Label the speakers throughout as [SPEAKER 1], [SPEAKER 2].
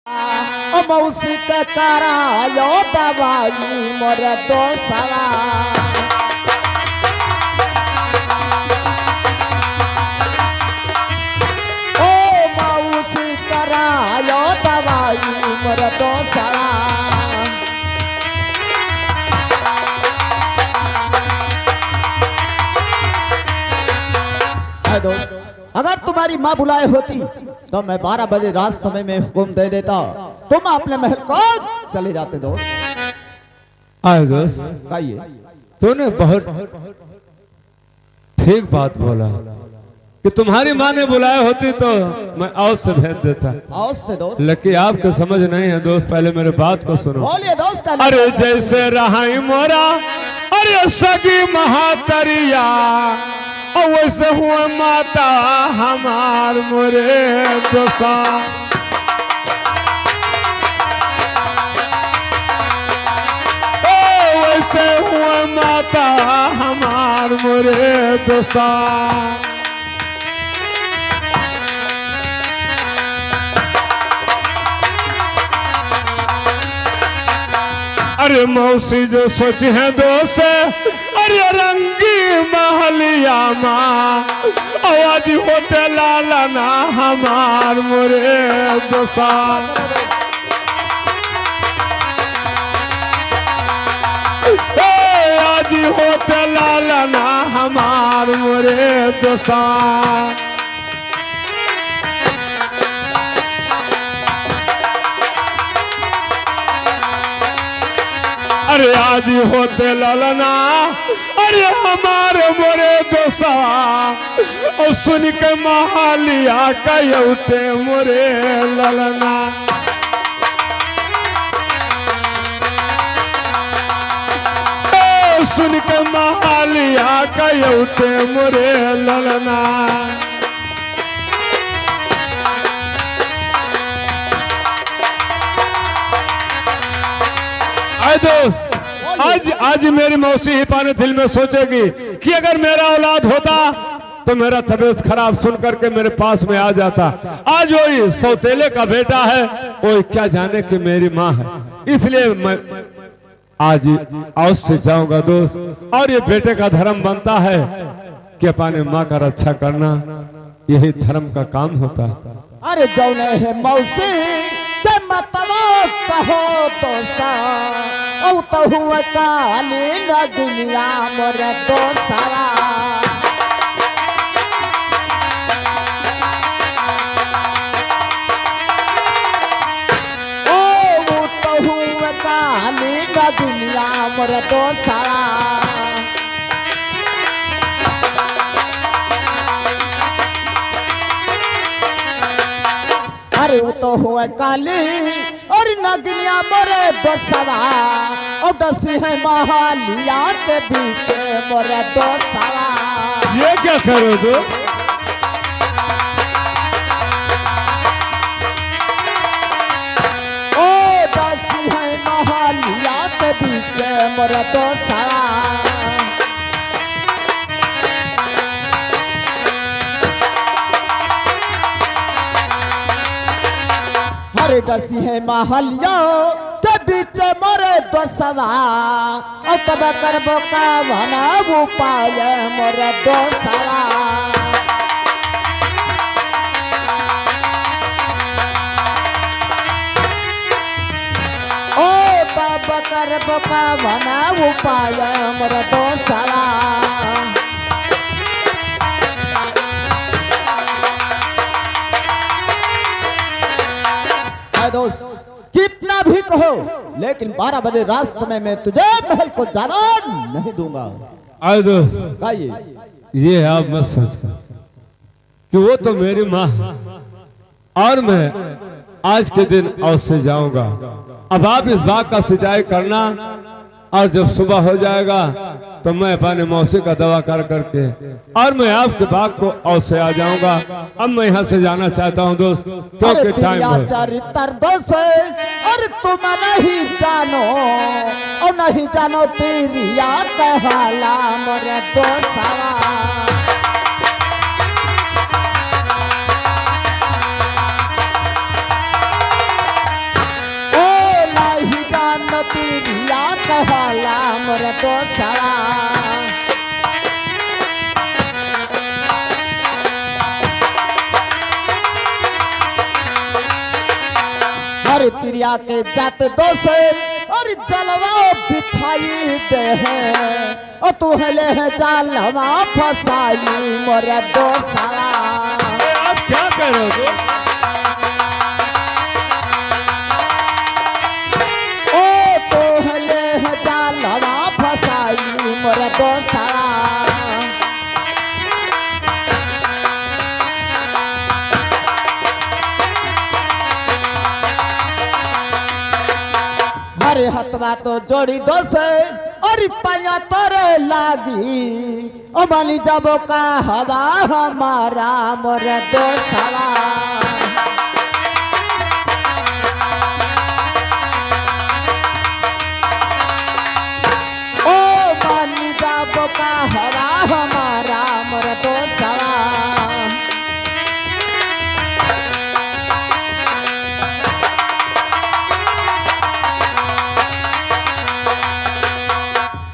[SPEAKER 1] मौसी के करायो दवाई मोर दोस्तवा ओ मौसी करायो दवाई मोर दोस्तवा दोस्त अगर तुम्हारी माँ बुलाए होती तो मैं 12 बजे रात समय में हुक्म दे देता, तुम अपने महल को चले जाते दोस्त।
[SPEAKER 2] आए दोस्त,
[SPEAKER 1] कहिए।
[SPEAKER 2] तूने बहुत ठीक बात बोला कि तुम्हारी माँ ने बुलाए होती तो मैं आओ से भेज देता।
[SPEAKER 1] आओ से दोस्त,
[SPEAKER 2] लेकिन आपको समझ नहीं है दोस्त, पहले मेरे बात को सुनो।
[SPEAKER 1] बोलिए दोस्त।
[SPEAKER 2] अरे जैसे रहाई मोरा अरे सगी महातरिया और वैसे हुआ माता हमार मोरे दोसा। वैसे हुआ माता हमार मोरे दोसा। अरे मौसी जो सोच है दोस्त अरे रंगी महलिया माँ आवाज होते लाला ना हमार मोरे दोसा। आज होते लाला ना हमार मोरे दोसा। अरे आज होते ललना अरे हमारे मोरे दोसा और सुन के महालिया कहते मोरे ललना। सुन के महालिया कहते मोरे ललना। दोस्त आज मेरी मौसी ही पाने दिल में सोचेगी कि अगर मेरा औलाद होता तो मेरा तबीयत खराब सुन करके मेरे पास में आ जाता। आज वही सौतेले का बेटा है, वो क्या जाने कि मेरी माँ है, इसलिए मैं आज औस से जाऊंगा दोस्त। और ये बेटे का धर्म बनता है कि अपने माँ का रक्षा करना, यही धर्म का काम होता है।
[SPEAKER 1] अरे जौने है मौसी ते मतवा कहो तो सा औ तो हुआ काली न दुनिया मोर दोस्तवा। ओ तो हुआ काली न दुनिया मोर दोस्तवा। अरे वो तो हुआ काली और नगनिया मोरे दोस्तवा और दसी है महालिया के बीच मोरे दोस्तवा।
[SPEAKER 2] ये क्या करो तो
[SPEAKER 1] ओ दसी है महालिया के बीच मोरे दोस्तवा। अरे दसी है महलिया के बीच मोरे दोस्तवा और तब करबो का भना वो पाए मोरे दोस्तवा। ओ तब करबो का भना वो पाए मोरे दोस्तवा। दोस्त कितना भी कहो लेकिन 12 बजे रात समय में तुझे महल को जाना नहीं दूंगा।
[SPEAKER 2] आए दोस्त,
[SPEAKER 1] कहिए।
[SPEAKER 2] ये आप मत सोचो कि वो तो मेरी माँ है और मैं आज के दिन औस से जाऊंगा। अब आप इस बाग का सिंचाई करना और जब सुबह हो जाएगा तो मैं अपने मौसी का दवा कर करके और मैं आपके बाग को औस से आ जाऊंगा। अब मैं यहाँ से जाना चाहता हूँ दोस्त, क्योंकि टाइम है।
[SPEAKER 1] चरित्र दोष और तुम नहीं जानो और नहीं जानो तेरी या कहला मोरे दोस्तवा। मोर दोस्तवा। हर तिरिया के जात दोष और जलवा बिछाई दे है और तू हले है जालवा फसाई मोर दोस्तवा।
[SPEAKER 2] आप क्या कह रहे हो?
[SPEAKER 1] ओ तू हले है जालवा फसाई मोर दोस्तवा। हरे हथवा तो जोड़ी दोष और पाया तोरे लागी ओ माली जबो का हवा हमारा मोर दोस्तवा। ओ माली जबो का हवा हमारा मोर दोस्तवा।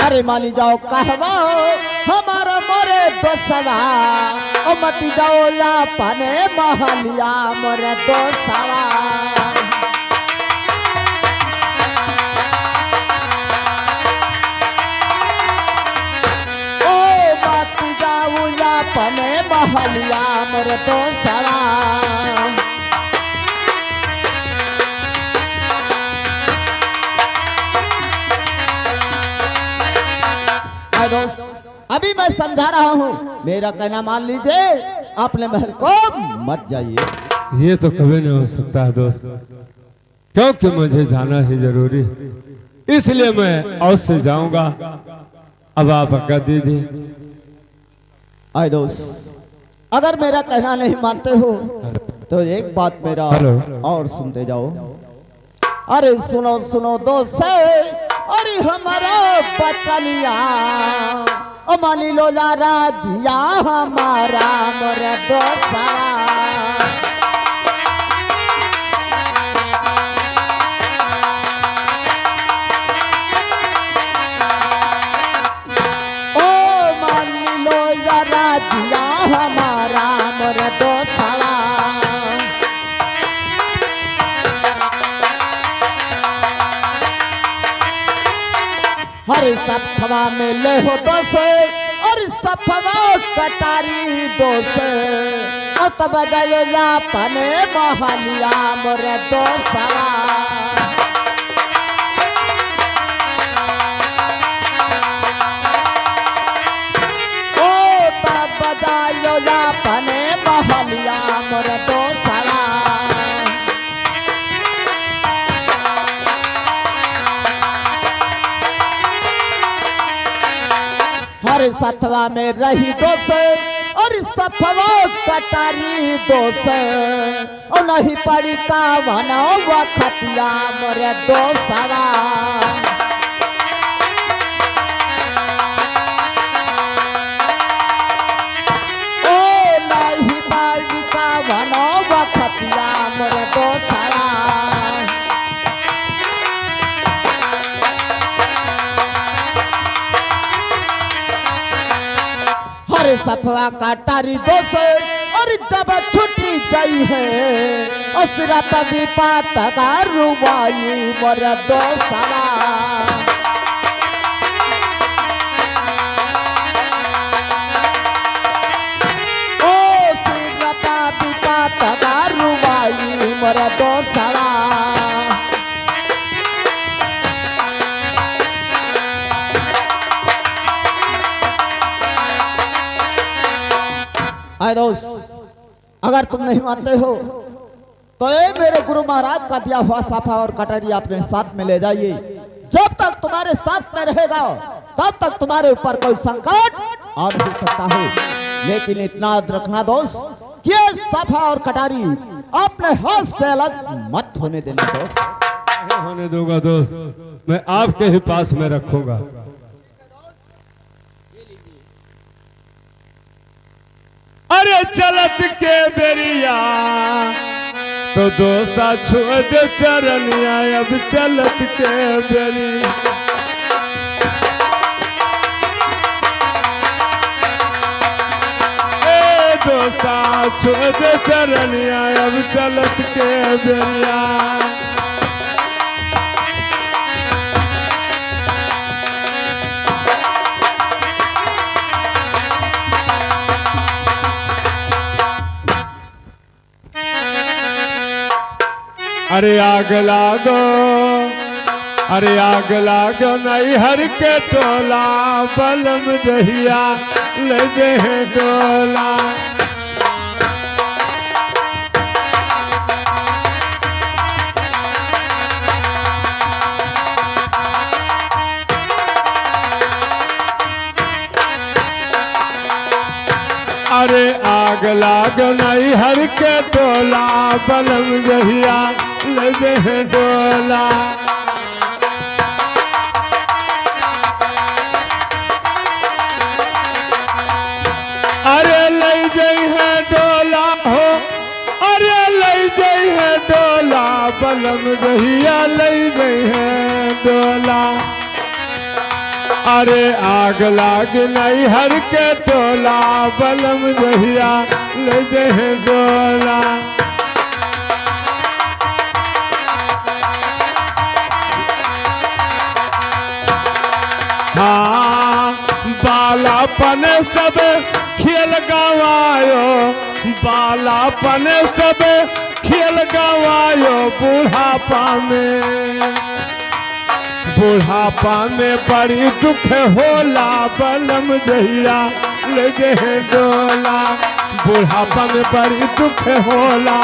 [SPEAKER 1] अरे माली जाओ कहवा हमारा मोरे दोस्तवा ओ मती जाओ ला पाने महलिया मोरे दोस्तवा। ओ मती जाओ ला पाने महलिया मोरे दोस्तवा। दोस्त अभी मैं समझा रहा हूँ, मेरा कहना मान लीजिए, अपने महल को मत जाइए।
[SPEAKER 2] ये तो कभी नहीं हो सकता है दोस्त, क्योंकि मुझे जाना ही जरूरी, इसलिए मैं अवश्य जाऊंगा। अब आप आज्ञा दीजिए।
[SPEAKER 1] आए दोस्त, अगर मेरा कहना नहीं मानते हो तो एक बात मेरा और सुनते जाओ। अरे सुनो सुनो दोस्त, अरे हमारा बचनिया ओ माली लोला राजिया हमारा मोर दोस्तवा। ओ माली लोला राजिया हमारा मोर दोस्तवा। हर सफवा में ले हो दोष और सफवा कटारी दोष और तब गया पने महलिया मोर दोस्तवा। ओ तब गया पने महलिया मोर दोस्तवा। हर सथवा में रही दोष और सफवा कटारी दोष और नहीं पड़ी का बनाओ वखतिया मोर दोस्तवा। ओ नहीं पड़ी का बनाओ वखतिया मोर दोस्तवा। हर सफवा काटारी दोष और जब छुट्टी जाई है और सिरप भी पाता रुवाई मोर दोस्तवा। ओ सिरप भी पाता रुवाई मोर दोस्तवा। आए दोस्त, अगर तुम नहीं मानते हो तो ये मेरे गुरु महाराज का दिया हुआ साफा और कटारी अपने साथ में ले जाइए। जब तक तुम्हारे साथ में रहेगा तब तक तुम्हारे ऊपर कोई संकट आ नहीं सकता है। लेकिन इतना रखना दोस्त कि ये साफा और कटारी अपने हाथ से अलग मत होने देना दोस्त।
[SPEAKER 2] नहीं होने दूंगा दोस्त, मैं आपके ही पास में रखूंगा। अरे चलत के बेरिया तो दोसा छोड़ दे चरनिया, अब चलत के बेरी भरोसा छोड़ दे चरनिया अब चलत के बेरिया। अरे आग लागो, अरे आग लागो नैहर के टोला बलम दहिया ले जे डोला। अरे आग लाग नैहर के टोला बलम दहिया ले जे डोला। अरे ले जई है डोला हो, अरे ले जई है डोला बलम दहिया ले जई है डोला। अरे आग लाग नैहर के टोला बलम दहिया ले जई डोला। हाँ बालापन सब खेल गवायो, बालापन सब खेल गवायो बुढ़ापा में। बुढ़ापा में बड़ी दुख होला बलम दहिया ले जे डोला। बुढ़ापा में बड़ी दुख होला,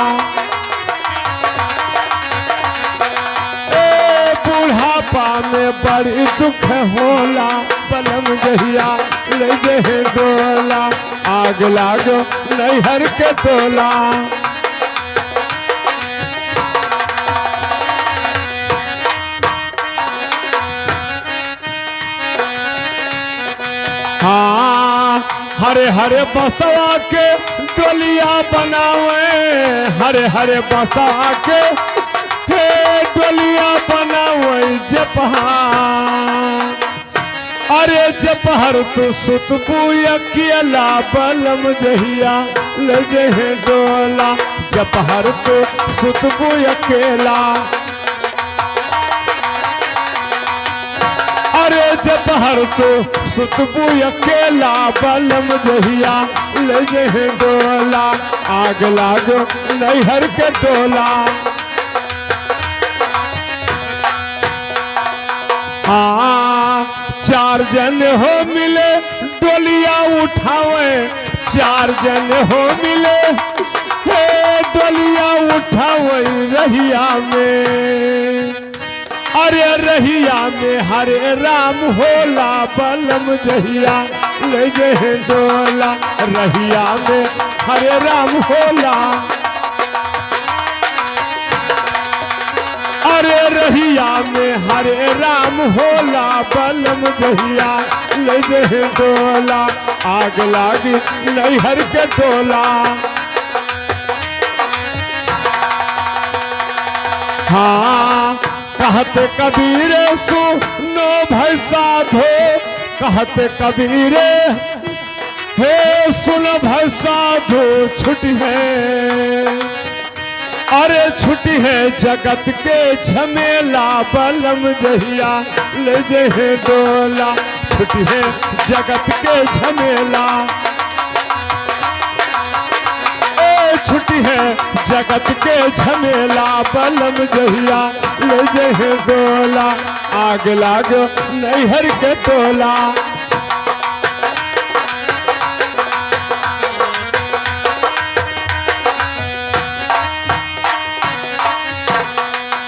[SPEAKER 2] बुढ़ापा में बड़ी दुख होला बलम दहिया ले जे डोला। आग लागो नैहर के टोला। हाँ हरे हरे बसवा के डोलिया बनावे, हरे हरे बसवा के हे डोलिया बनावे जपहार। अरे जपहर तो सुतबू अकेला बलम दहिया ले जे डोला। जपहर तो सुतबू अकेला। अरे जपहर तो सुतबू अकेला बलम दहिया ले जे डोला। आग लागो नैहर के टोला। हाँ चार जन हो मिले डोलिया उठावे, चार जन हो मिले हे डोलिया उठावे रहिया में। अरे रहिया में हरे राम होला बलम दहिया ले जे डोला। रहिया में हरे राम होला, अरे रहिया में हरे राम होला बलम दहिया ले जे डोला। आग लागी नैहर के टोला। हाँ कहते कबीरे सुनो भाई साधो, कहते कबीरे हे सुनो भाई साधो छुट्टी है। अरे छुट्टी है जगत के झमेला बलम दहिया ले जे डोला। छुट्टी है जगत के झमेला, छुट्टी है जगत के झमेला बलम दहिया ले जे डोला। आग लाग नैहर के टोला।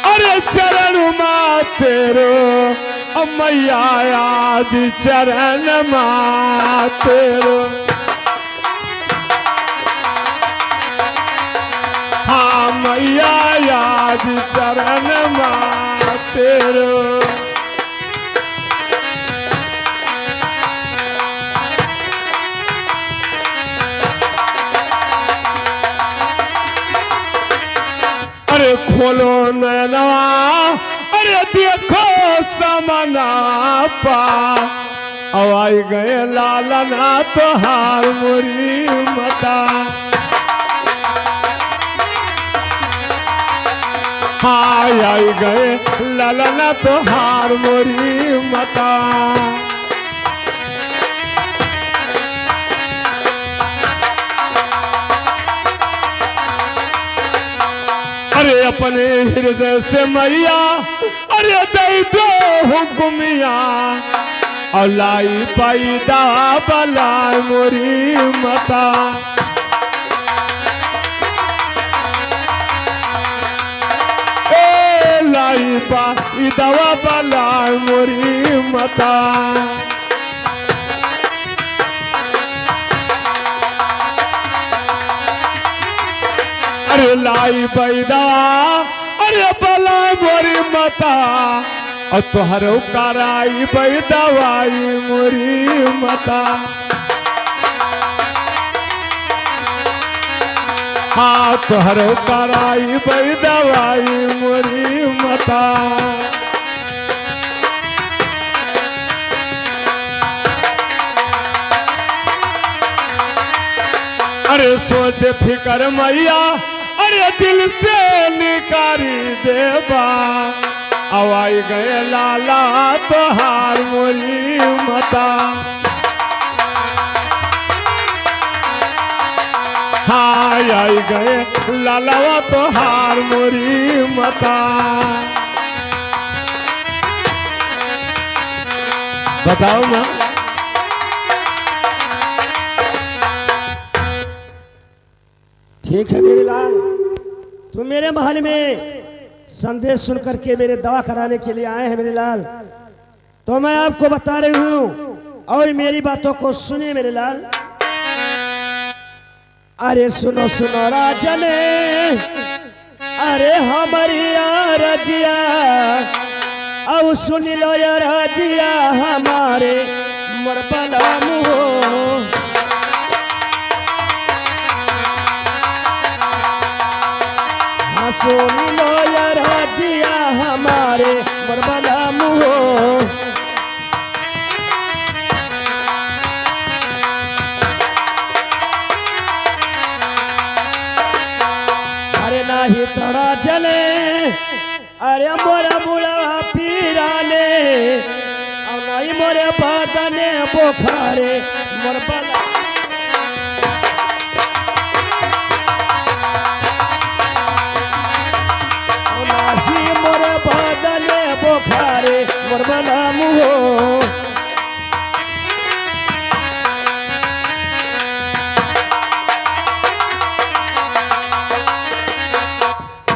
[SPEAKER 2] अरे चरण माँ तेरो मैया आज चरण माँ तेरो। हाँ मैया आज चरण माँ तेरो। अरे खोलो नैनवा, अरे देखो समना पा। अब आई गए लालना तोहार मोरी मता। हाँ आई गए लालना तोहार मोरी मता। अरे अपने हृदय से मैया अरे दे दो हुकुमिया और लाई पैदा बलाय मोरी मता। ए लाई पैदा बलाय मोरी मता। अरे लाई पैदा अरे बला मोरी मता और तुहर कराई दवाई मोरी मता। हाँ तुहर कराई दवाई मोरी मता। अरे सोच फिकर मैया अरे दिल से निकारी देवा अब आई गए लाला तोहार मोरी मता। हाँ आई गए लाला तोहार मोरी मता। बताओ ना।
[SPEAKER 3] ठीक है मेरे लाल, तुम मेरे महल में संदेश सुन करके मेरे दवा कराने के लिए आए हैं मेरे लाल, तो मैं आपको बता रही हूँ और मेरी बातों को सुनिए मेरे लाल। अरे सुनो सुनो राजन अरे हमारी रजिया और सुन लो या रजिया हमारे मरबला मुँह। सुन लो या राजिया हमारे मरबला मुँह। अरे नाही तोरा जले अरे मोरा बुढ़ा पीराने और नहीं मोरे बदने बोखारे मरबला। बोखारे मरबला मुँह।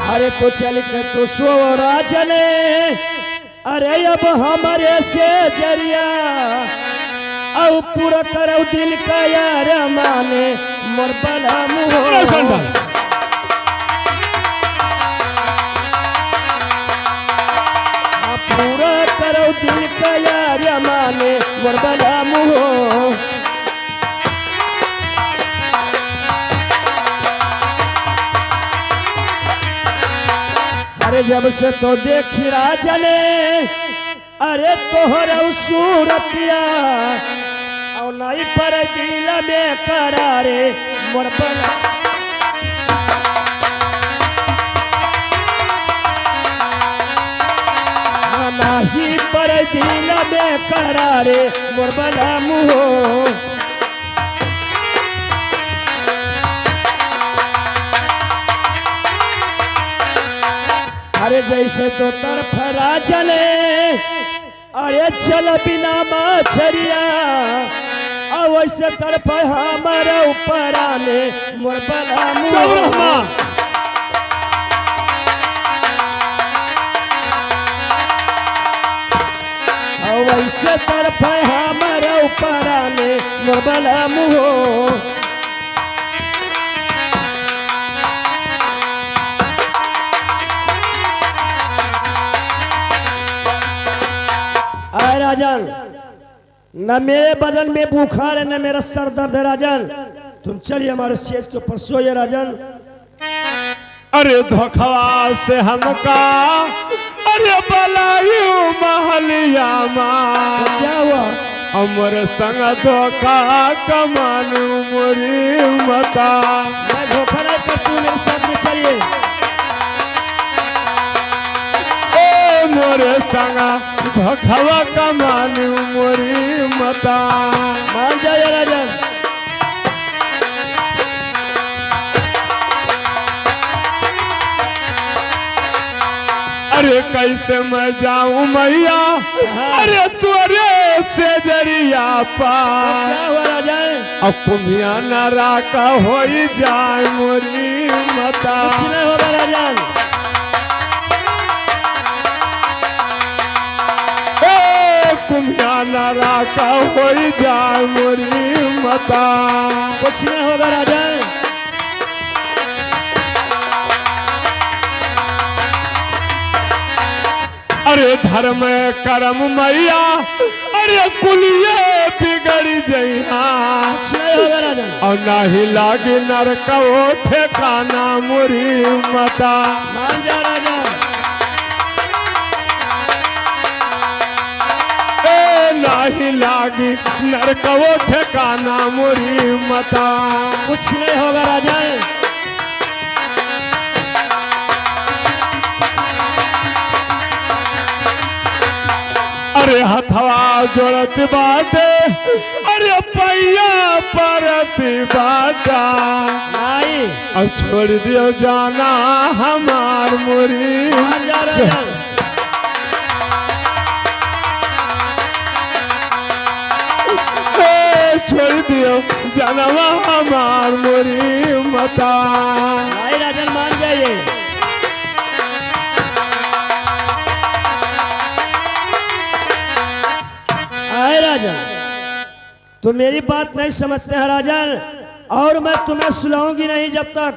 [SPEAKER 3] अरे तो चल के तो सो राजने अरे अब हमारे से जरिया और पूरा करो दिल का यार माने मरबला मुँह। पूरा करो दिल का यार माने मरबला मुँह। अरे जब से तो देखी राजने अरे तोहरा सूरतिया और नहीं पर दिल में करारे मरबला। नाही पर दिल में करारे मरबला मुँह। अरे जैसे तो तरफ राजने अरे चल बिना मछरिया और वैसे तरफ हमारे ऊपर आने मरबला मुँह। वैसे तरफ हमारे ऊपर आने मरबला मुँह। आए राजन, न मेरे बदन में बुखार है न मेरा सर दर्द है राजन, तुम चलिए हमारे सेज के ऊपर सोइए राजन।
[SPEAKER 2] अरे धोखवा से हमका अरे बलायू महलिया माँ
[SPEAKER 3] क्या हुआ?
[SPEAKER 2] हमर संग धोखा कमान मोरी मता।
[SPEAKER 3] मैं धोखा नहीं करती हूँ, मेरे साथ में चलिए।
[SPEAKER 2] ओ मोरे संग धोखावा कमान मोरी मता।
[SPEAKER 3] मान जाइए राजन।
[SPEAKER 2] अरे कैसे मैं जाऊं मैया, अरे तुअरे से जरिया पा।
[SPEAKER 3] क्या हुआ राजन?
[SPEAKER 2] अब कुम्हिया नारा का हो जाए मोरी मता।
[SPEAKER 3] कुछ नहीं होगा राजन।
[SPEAKER 2] कुम्हिया नारा का हो जाए मोरी मता।
[SPEAKER 3] कुछ नहीं होगा राजन।
[SPEAKER 2] अरे धर्म करम मैया, अरे कुलिये बिगड़ जइहा।
[SPEAKER 3] कुछ नहीं होगा राजन।
[SPEAKER 2] और नाही लागे नरका ठेकाना मोरी मता।
[SPEAKER 3] मान जा राजन।
[SPEAKER 2] नाही लागी नरका ठेकाना मोरी मता।
[SPEAKER 3] कुछ नहीं होगा राजन।
[SPEAKER 2] अरे हथवा जोड़त बाटे, अरे पैया परत बाटा।
[SPEAKER 3] नहीं।
[SPEAKER 2] अब छोड़ दियो जाना हमार मोरी।
[SPEAKER 3] मान जा राजन।
[SPEAKER 2] छोड़ दियो जानवा हमार मोरी मता।
[SPEAKER 3] नहीं राजन, मान जाइए। आए राजन, तो मेरी बात नहीं समझते हैं राजन, और मैं तुम्हें सुलाऊंगी नहीं जब तक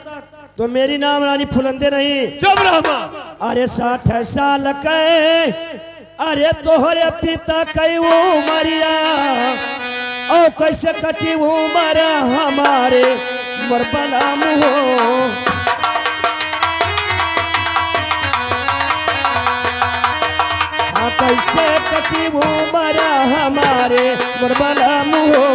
[SPEAKER 3] तो मेरी नाम रानी फुलंदे नहीं।
[SPEAKER 2] जब रहमा
[SPEAKER 3] अरे 60 साल के, अरे तोहरे पिता कई उमरिया, और कैसे कटी उमर हमारे मरबला मुहो। कैसे कटी उमर हमारे मरबला मुहो।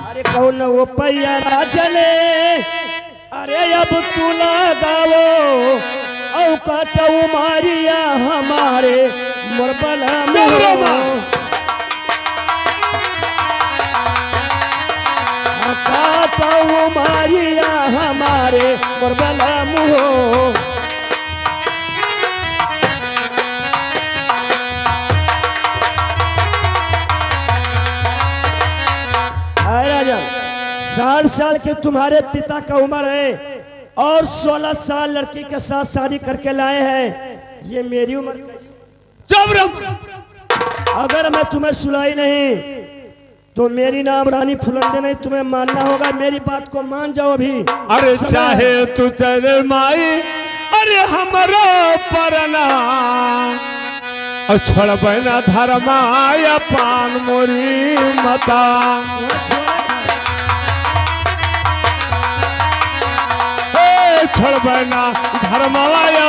[SPEAKER 3] अरे कौन वो पैया चले, अरे अब तू लगाओ, औ काटो मारिया हमारे मरबला मुहो। काटो मारिया हमारे मरबला मुहो। हाय राजा, 60 साल के तुम्हारे पिता का उम्र है और 16 साल लड़की के साथ शादी करके लाए हैं। ये मेरी उम्र कैसी?
[SPEAKER 2] जब रहमा
[SPEAKER 3] अगर मैं तुम्हें सुलाई नहीं तो मेरी नाम रानी फुलंदे नहीं, तुम्हें मानना होगा। मेरी बात को मान जाओ अभी।
[SPEAKER 2] अरे
[SPEAKER 3] समय
[SPEAKER 2] चाहे तू चले माई, अरे हमारो परना, और छोड़ बना धर्माया पान मोरी मता। छोड़ बना धर्माया